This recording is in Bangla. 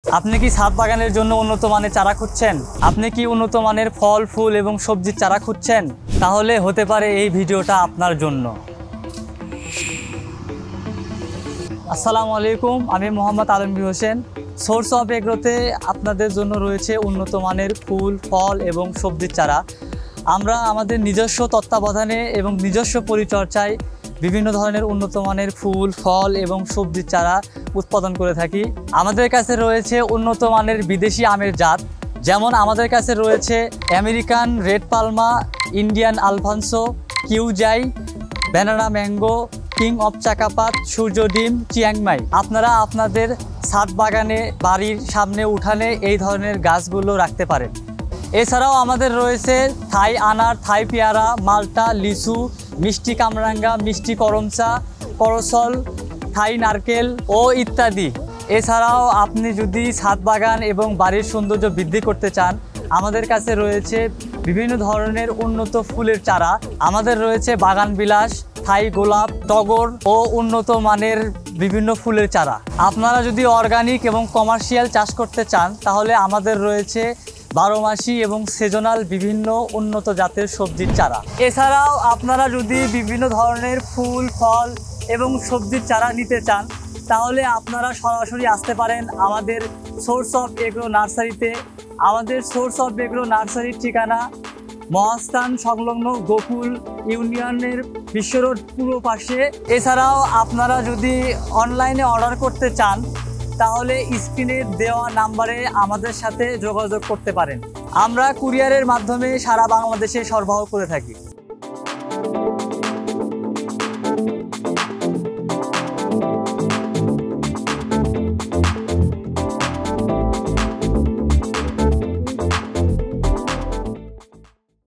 আপনি কি ছাদ বাগানের জন্য উন্নত মানের চারা খুঁজছেন? আপনি কি উন্নত মানের ফল, ফুল এবং সবজির চারা খুঁজছেন? তাহলে হতে পারে এই ভিডিওটা আপনার জন্য। আসসালামু আলাইকুম, আমি মোহাম্মদ আলমগীর হোসেন। সোর্স অফ এগ্রোতে আপনাদের জন্য রয়েছে উন্নত মানের ফুল, ফল এবং সবজির চারা। আমরা আমাদের নিজস্ব তত্ত্বাবধানে এবং নিজস্ব পরিচর্যায় বিভিন্ন ধরনের উন্নত মানের ফুল, ফল এবং সবজির চারা উৎপাদন করে থাকি। আমাদের কাছে রয়েছে উন্নত মানের বিদেশি আমের জাত, যেমন আমাদের কাছে রয়েছে American red Palmer, Indian Alphonso, কিউজাই, banana mango, king of Chakkapat, সূর্য ডিম, চিয়াংমাই। আপনারা আপনাদের ছাদ বাগানে, বাড়ির সামনে, উঠানে এই ধরনের গাছগুলো রাখতে পারেন। এছাড়াও আমাদের রয়েছে থাই আনার, থাই পেয়ারা, মাল্টা, লিচু, মিষ্টি কামরাঙ্গা, মিষ্টি করমচা, করসল, থাই নারকেল ও ইত্যাদি। এছাড়াও আপনি যদি ছাদ বাগান এবং বাড়ির সৌন্দর্য বৃদ্ধি করতে চান, আমাদের কাছে রয়েছে বিভিন্ন ধরনের উন্নত ফুলের চারা। আমাদের রয়েছে বাগান বিলাস, থাই গোলাপ, টগর ও উন্নত মানের বিভিন্ন ফুলের চারা। আপনারা যদি অর্গানিক এবং কমার্শিয়াল চাষ করতে চান, তাহলে আমাদের রয়েছে 12 মাসি এবং সিজনাল বিভিন্ন উন্নত জাতের সবজির চারা। এছাড়াও আপনারা যদি বিভিন্ন ধরনের ফুল, ফল এবং সবজির চারা নিতে চান, তাহলে আপনারা সরাসরি আসতে পারেন আমাদের সোর্স অফ এগ্রো নার্সারিতে। আমাদের সোর্স অফ এগ্রো নার্সারির ঠিকানা মহাস্থান সংলগ্ন গোকুল ইউনিয়নের বিশ্ব রোড পূর্ব পাশে। এছাড়াও আপনারা যদি অনলাইনে অর্ডার করতে চান, তাহলে স্ক্রিনে দেওয়া নাম্বারে আমাদের সাথে যোগাযোগ করতে পারেন। আমরা কুরিয়ারের মাধ্যমে সারা বাংলাদেশে সরবরাহ করে থাকি।